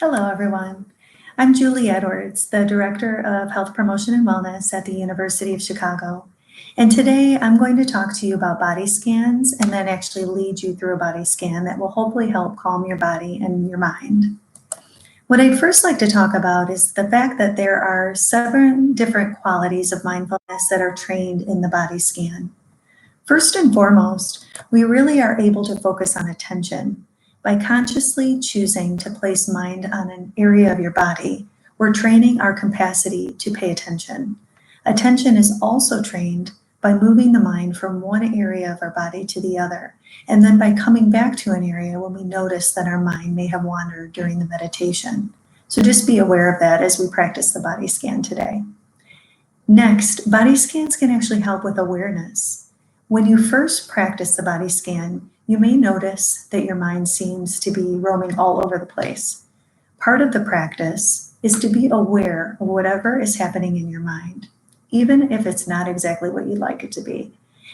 Hello, everyone. I'm Julie Edwards, the Director of Health Promotion and Wellness at the University of Chicago. And today I'm going to talk to you about body scans and then actually lead you through a body scan that will hopefully help calm your body and your mind. What I'd first like to talk about is the fact that there are 7 different qualities of mindfulness that are trained in the body scan. First and foremost, we really are able to focus on attention. By consciously choosing to place mind on an area of your body, we're training our capacity to pay attention. Attention is also trained by moving the mind from one area of our body to the other, and then by coming back to an area when we notice that our mind may have wandered during the meditation. So just be aware of that as we practice the body scan today. Next, body scans can actually help with awareness. When you first practice the body scan, you may notice that your mind seems to be roaming all over the place. Part of the practice is to be aware of whatever is happening in your mind, even if it's not exactly what you'd like it to be,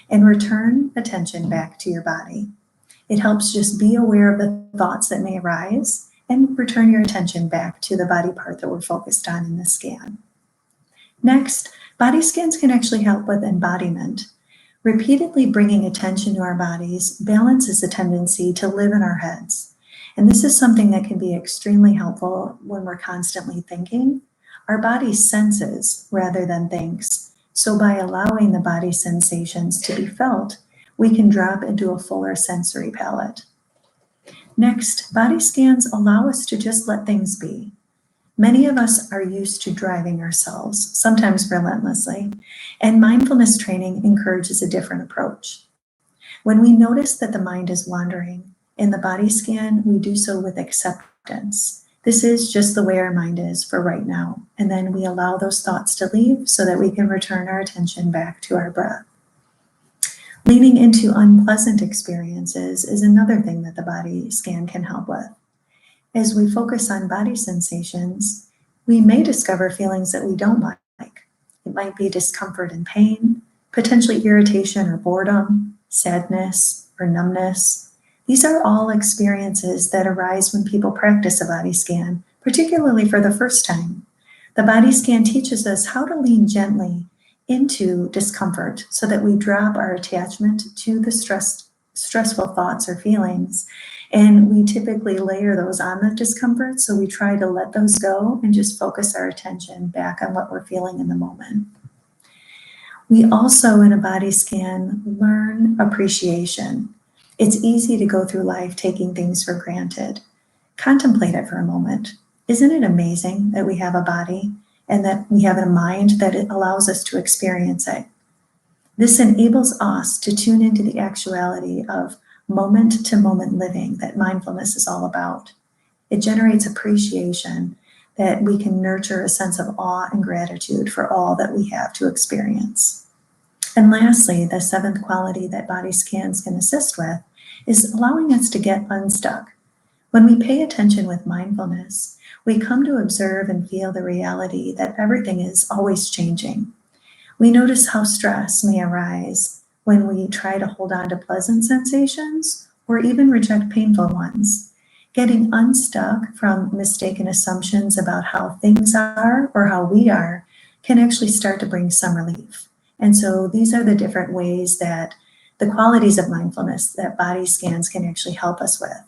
and return attention back to your body. It helps just be aware of the thoughts that may arise and return your attention back to the body part that we're focused on in the scan. Next, body scans can actually help with embodiment. Repeatedly bringing attention to our bodies balances the tendency to live in our heads. And this is something that can be extremely helpful when we're constantly thinking. Our body senses rather than thinks. So by allowing the body sensations to be felt, we can drop into a fuller sensory palette. Next, body scans allow us to just let things be. Many of us are used to driving ourselves, sometimes relentlessly, and mindfulness training encourages a different approach. When we notice that the mind is wandering, in the body scan, we do so with acceptance. This is just the way our mind is for right now, and then we allow those thoughts to leave so that we can return our attention back to our breath. Leaning into unpleasant experiences is another thing that the body scan can help with. As we focus on body sensations, we may discover feelings that we don't like. It might be discomfort and pain, potentially irritation or boredom, sadness or numbness. These are all experiences that arise when people practice a body scan, particularly for the first time. The body scan teaches us how to lean gently into discomfort so that we drop our attachment to the stressful thoughts or feelings. And we typically layer those on the discomfort, so we try to let those go and just focus our attention back on what we're feeling in the moment. We also, in a body scan, learn appreciation. It's easy to go through life taking things for granted. Contemplate it for a moment. Isn't it amazing that we have a body and that we have a mind that it allows us to experience it? This enables us to tune into the actuality of moment-to-moment living that mindfulness is all about. It generates appreciation that we can nurture a sense of awe and gratitude for all that we have to experience. And lastly, the 7th quality that body scans can assist with is allowing us to get unstuck. When we pay attention with mindfulness, we come to observe and feel the reality that everything is always changing. We notice how stress may arise when we try to hold on to pleasant sensations or even reject painful ones. Getting unstuck from mistaken assumptions about how things are or how we are can actually start to bring some relief. And so these are the different ways that the qualities of mindfulness that body scans can actually help us with.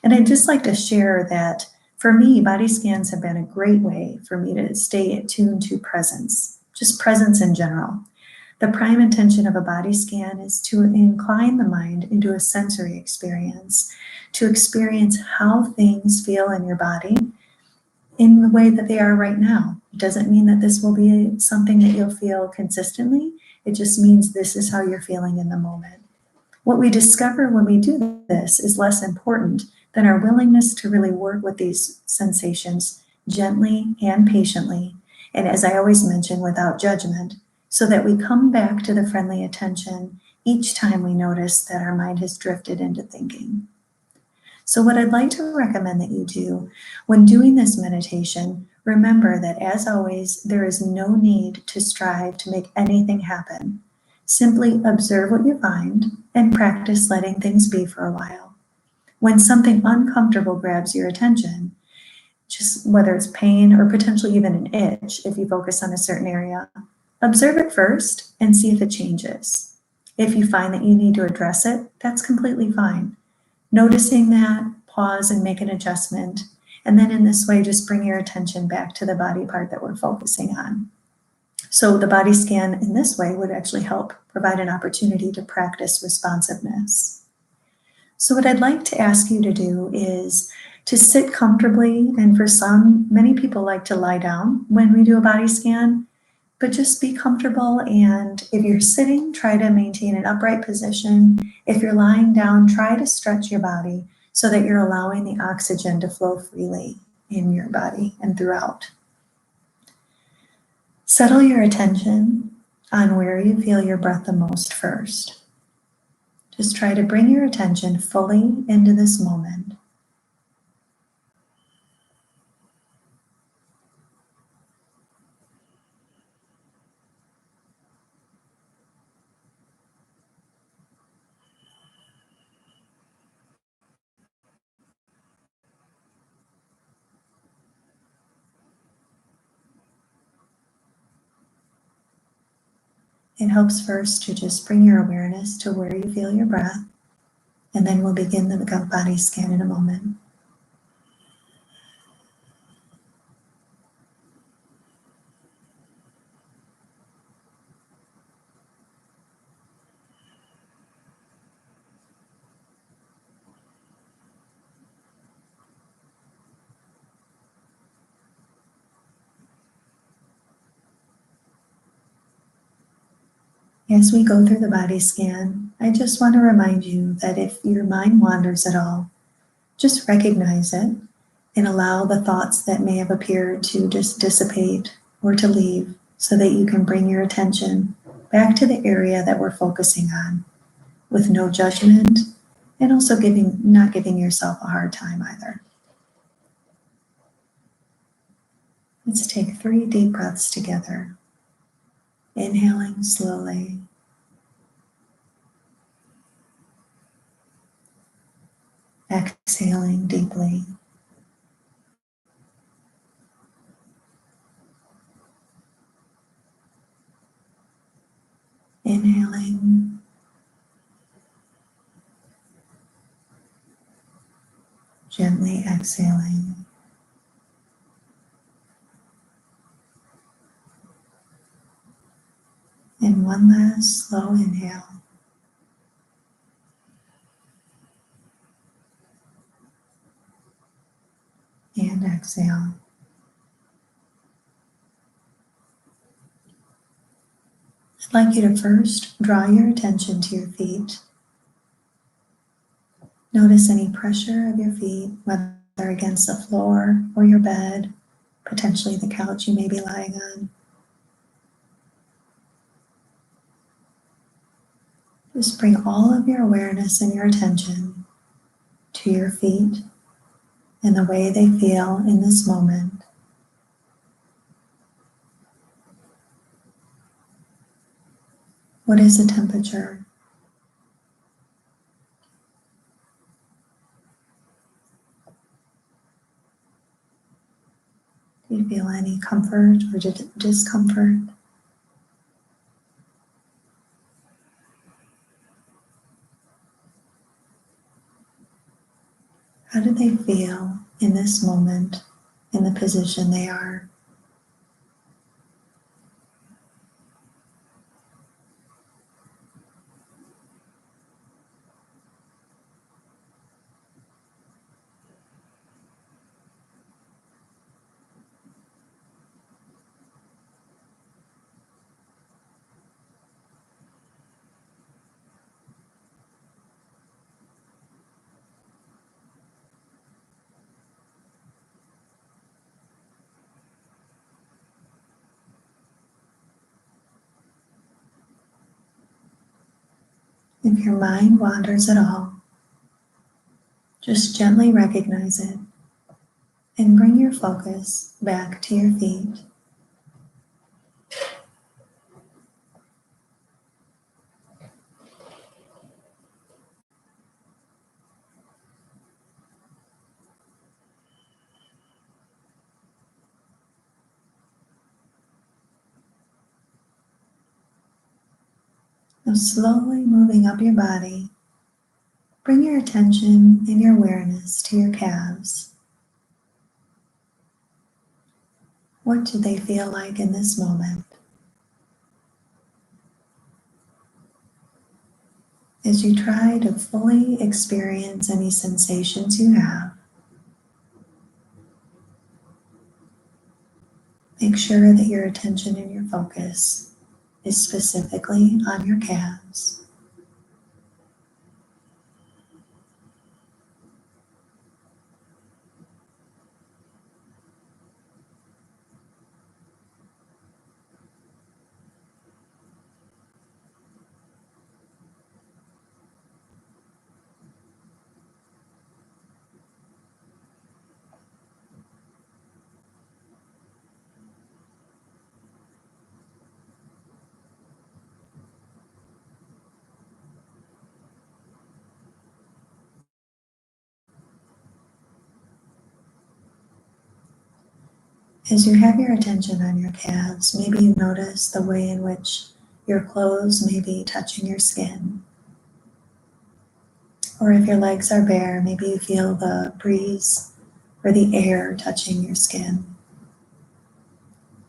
And I'd just like to share that for me, body scans have been a great way for me to stay attuned to presence, just presence in general. The prime intention of a body scan is to incline the mind into a sensory experience, to experience how things feel in your body in the way that they are right now. It doesn't mean that this will be something that you'll feel consistently. It just means this is how you're feeling in the moment. What we discover when we do this is less important than our willingness to really work with these sensations gently and patiently, and as I always mention, without judgment, so that we come back to the friendly attention each time we notice that our mind has drifted into thinking. So what I'd like to recommend that you do when doing this meditation, remember that as always, there is no need to strive to make anything happen. Simply observe what you find and practice letting things be for a while. When something uncomfortable grabs your attention, just whether it's pain or potentially even an itch if you focus on a certain area. Observe it first and see if it changes. If you find that you need to address it, that's completely fine. Noticing that, pause and make an adjustment. And then in this way, just bring your attention back to the body part that we're focusing on. So the body scan in this way would actually help provide an opportunity to practice responsiveness. So what I'd like to ask you to do is to sit comfortably, and for some, many people like to lie down when we do a body scan, but just be comfortable. And if you're sitting, try to maintain an upright position. If you're lying down, try to stretch your body so that you're allowing the oxygen to flow freely in your body and throughout. Settle your attention on where you feel your breath the most first. Just try to bring your attention fully into this moment. It helps first to just bring your awareness to where you feel your breath, and then we'll begin the body scan in a moment. As we go through the body scan, I just want to remind you that if your mind wanders at all, just recognize it and allow the thoughts that may have appeared to just dissipate or to leave so that you can bring your attention back to the area that we're focusing on with no judgment, and also not giving yourself a hard time either. Let's take 3 deep breaths together. Inhaling slowly. Exhaling deeply. Inhaling. Gently exhaling. And one last slow inhale. And exhale. I'd like you to first draw your attention to your feet. Notice any pressure of your feet, whether against the floor or your bed, potentially the couch you may be lying on. Just bring all of your awareness and your attention to your feet and the way they feel in this moment. What is the temperature? Do you feel any comfort or discomfort? How do they feel in this moment, in the position they are? If your mind wanders at all, just gently recognize it and bring your focus back to your feet. Now slowly moving up your body, bring your attention and your awareness to your calves. What do they feel like in this moment? As you try to fully experience any sensations you have, make sure that your attention and your focus is specifically on your calves. As you have your attention on your calves, maybe you notice the way in which your clothes may be touching your skin. Or if your legs are bare, maybe you feel the breeze or the air touching your skin.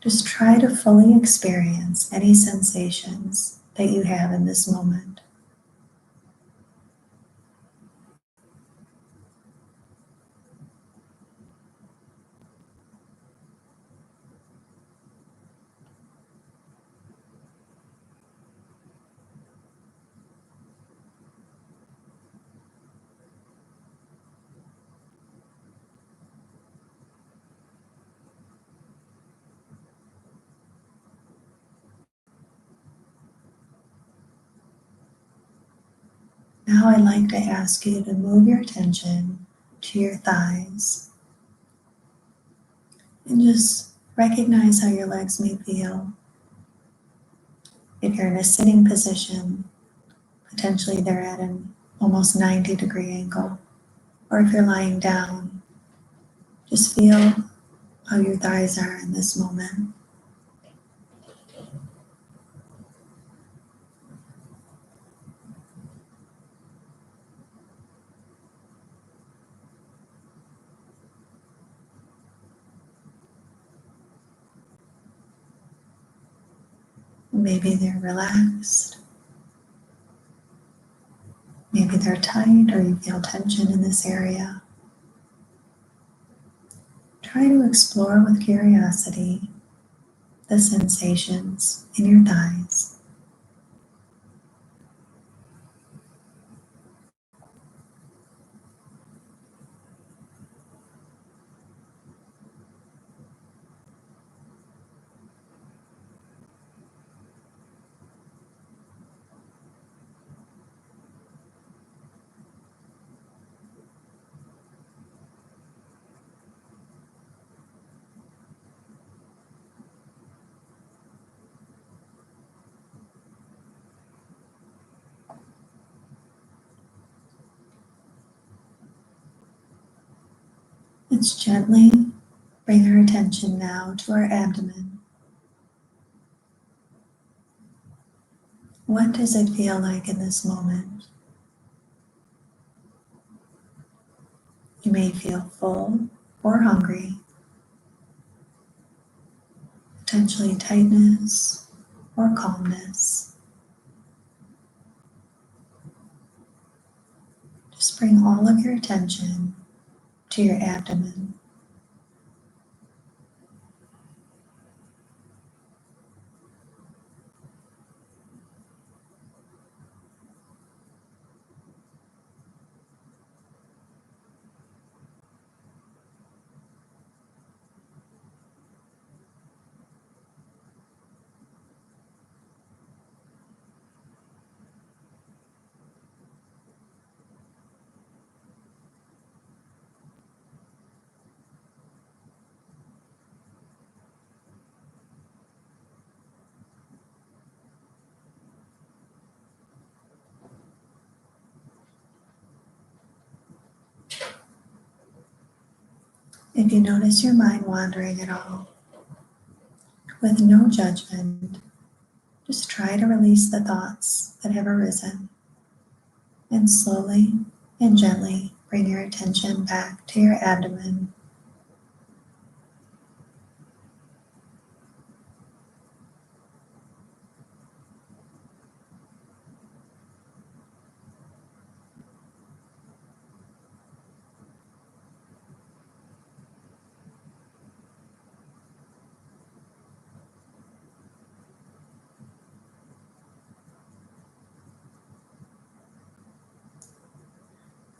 Just try to fully experience any sensations that you have in this moment. Now I'd like to ask you to move your attention to your thighs and just recognize how your legs may feel. If you're in a sitting position, potentially they're at an almost 90-degree angle. Or if you're lying down, just feel how your thighs are in this moment. Maybe they're relaxed, maybe they're tight, or you feel tension in this area. Try to explore with curiosity the sensations in your thighs. Let's gently bring our attention now to our abdomen. What does it feel like in this moment? You may feel full or hungry, potentially tightness or calmness. Just bring all of your attention to your abdomen. If you notice your mind wandering at all, with no judgment, Just try to release the thoughts that have arisen and slowly and gently bring your attention back to your abdomen.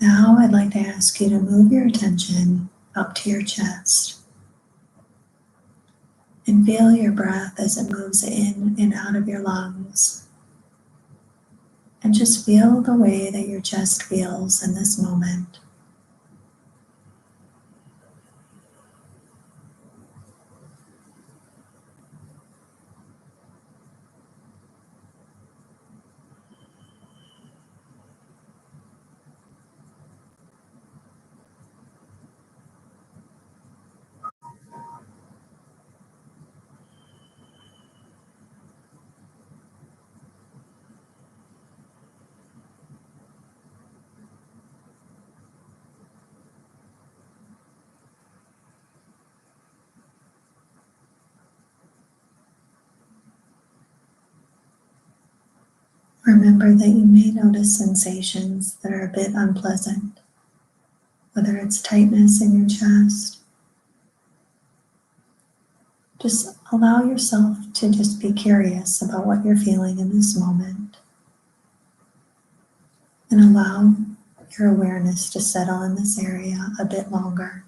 Now I'd like to ask you to move your attention up to your chest and feel your breath as it moves in and out of your lungs. And just feel the way that your chest feels in this moment. Remember that you may notice sensations that are a bit unpleasant, whether it's tightness in your chest. Just allow yourself to just be curious about what you're feeling in this moment and allow your awareness to settle in this area a bit longer.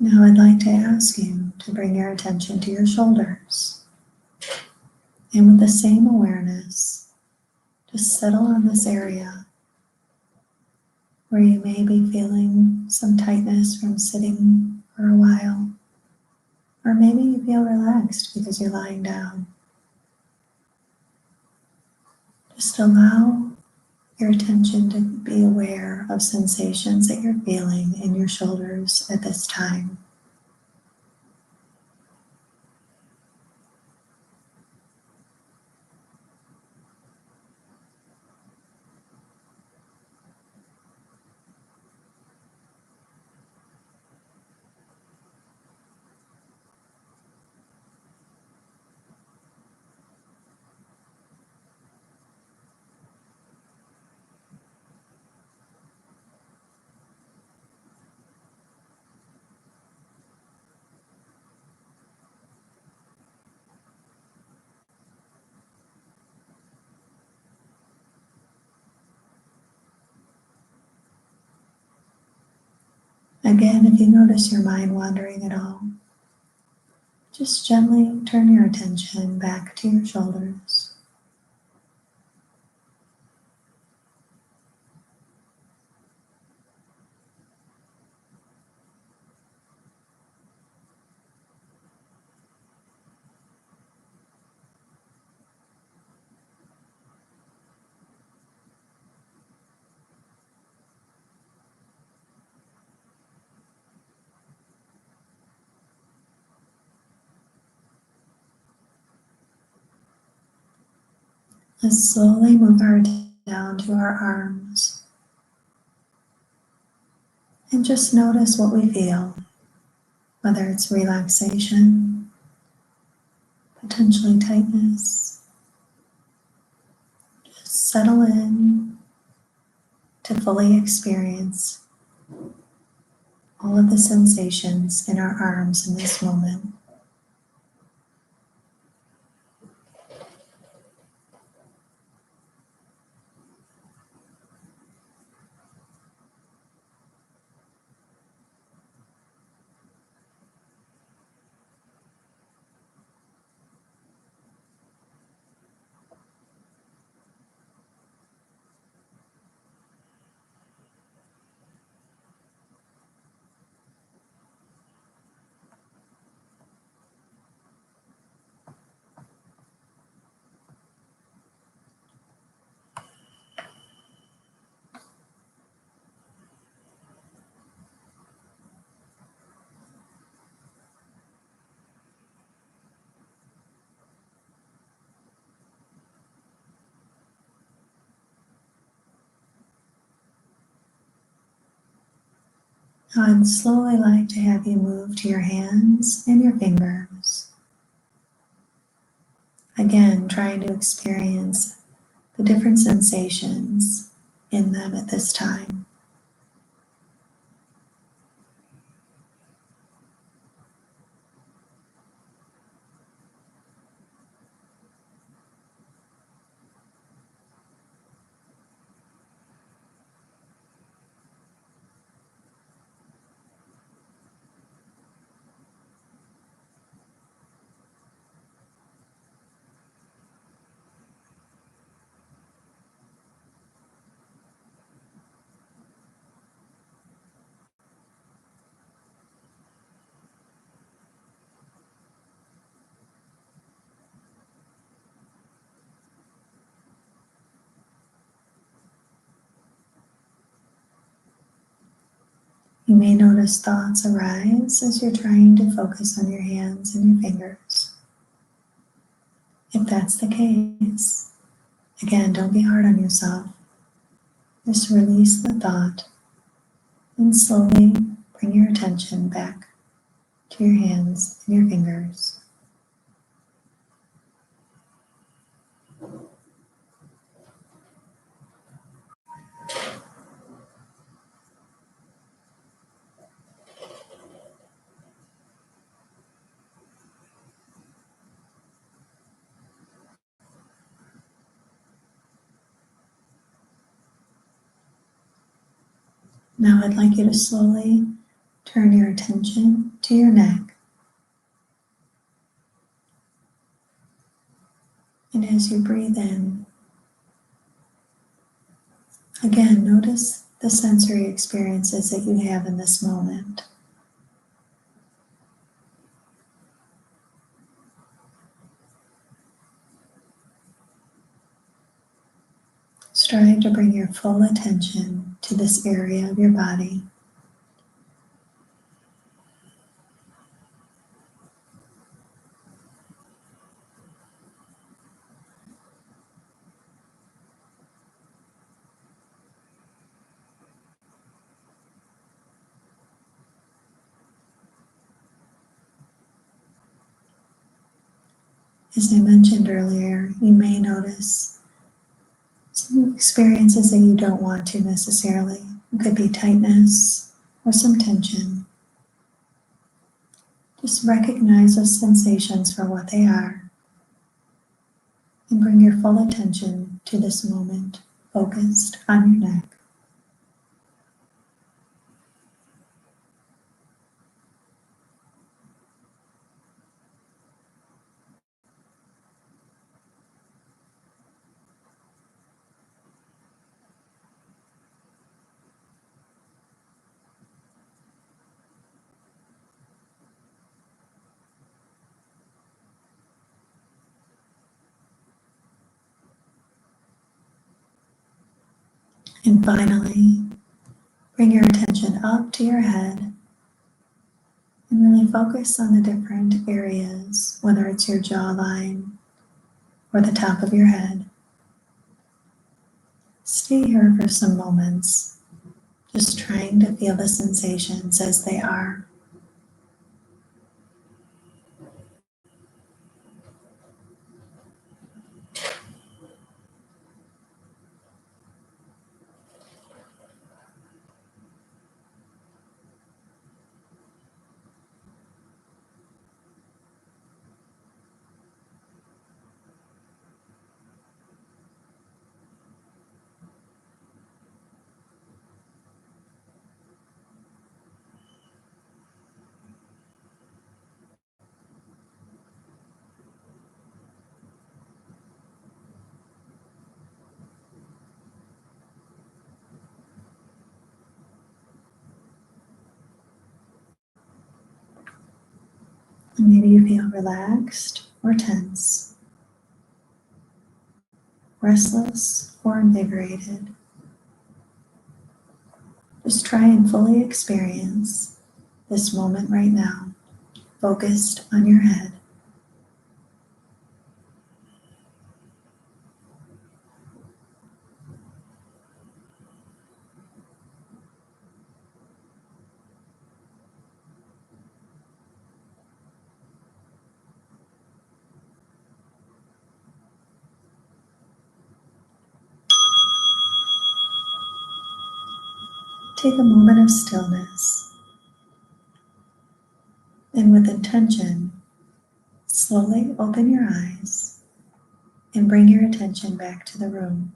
Now I'd like to ask you to bring your attention to your shoulders. And with the same awareness, just settle on this area where you may be feeling some tightness from sitting for a while. Or maybe you feel relaxed because you're lying down. Just allow your attention to be aware of sensations that you're feeling in your shoulders at this time. Again, if you notice your mind wandering at all, just gently turn your attention back to your shoulders. Let's slowly move our attention down to our arms and just notice what we feel, whether it's relaxation, potentially tightness. Just settle in to fully experience all of the sensations in our arms in this moment. Now I'd slowly like to have you move to your hands and your fingers. Again, trying to experience the different sensations in them at this time. You may notice thoughts arise as you're trying to focus on your hands and your fingers. If that's the case, again, don't be hard on yourself. Just release the thought and slowly bring your attention back to your hands and your fingers. Now I'd like you to slowly turn your attention to your neck. And as you breathe in, again, notice the sensory experiences that you have in this moment. Strive to bring your full attention to this area of your body. As I mentioned earlier, you may notice some experiences that you don't want to necessarily. It could be tightness or some tension. Just recognize those sensations for what they are and bring your full attention to this moment, focused on your neck. And finally, bring your attention up to your head and really focus on the different areas, whether it's your jawline or the top of your head. Stay here for some moments, just trying to feel the sensations as they are. And maybe you feel relaxed or tense, restless or invigorated. Just try and fully experience this moment right now, focused on your head. Take a moment of stillness, and with intention, slowly open your eyes and bring your attention back to the room.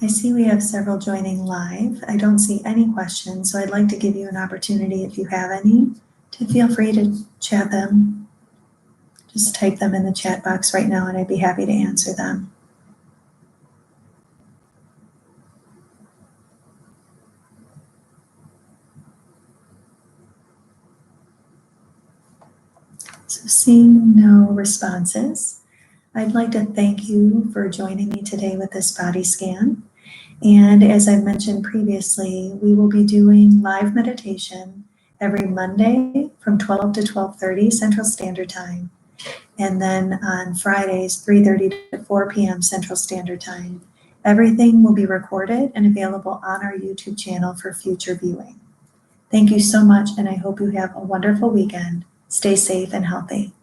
I see we have several joining live. I don't see any questions, so I'd like to give you an opportunity, if you have any, to feel free to chat them. Just type them in the chat box right now and I'd be happy to answer them. So seeing no responses, I'd like to thank you for joining me today with this body scan. And as I mentioned previously, we will be doing live meditation every Monday from 12 to 12:30 Central Standard Time. And then on Fridays, 3:30 to 4 p.m. Central Standard Time. Everything will be recorded and available on our YouTube channel for future viewing. Thank you so much, and I hope you have a wonderful weekend. Stay safe and healthy.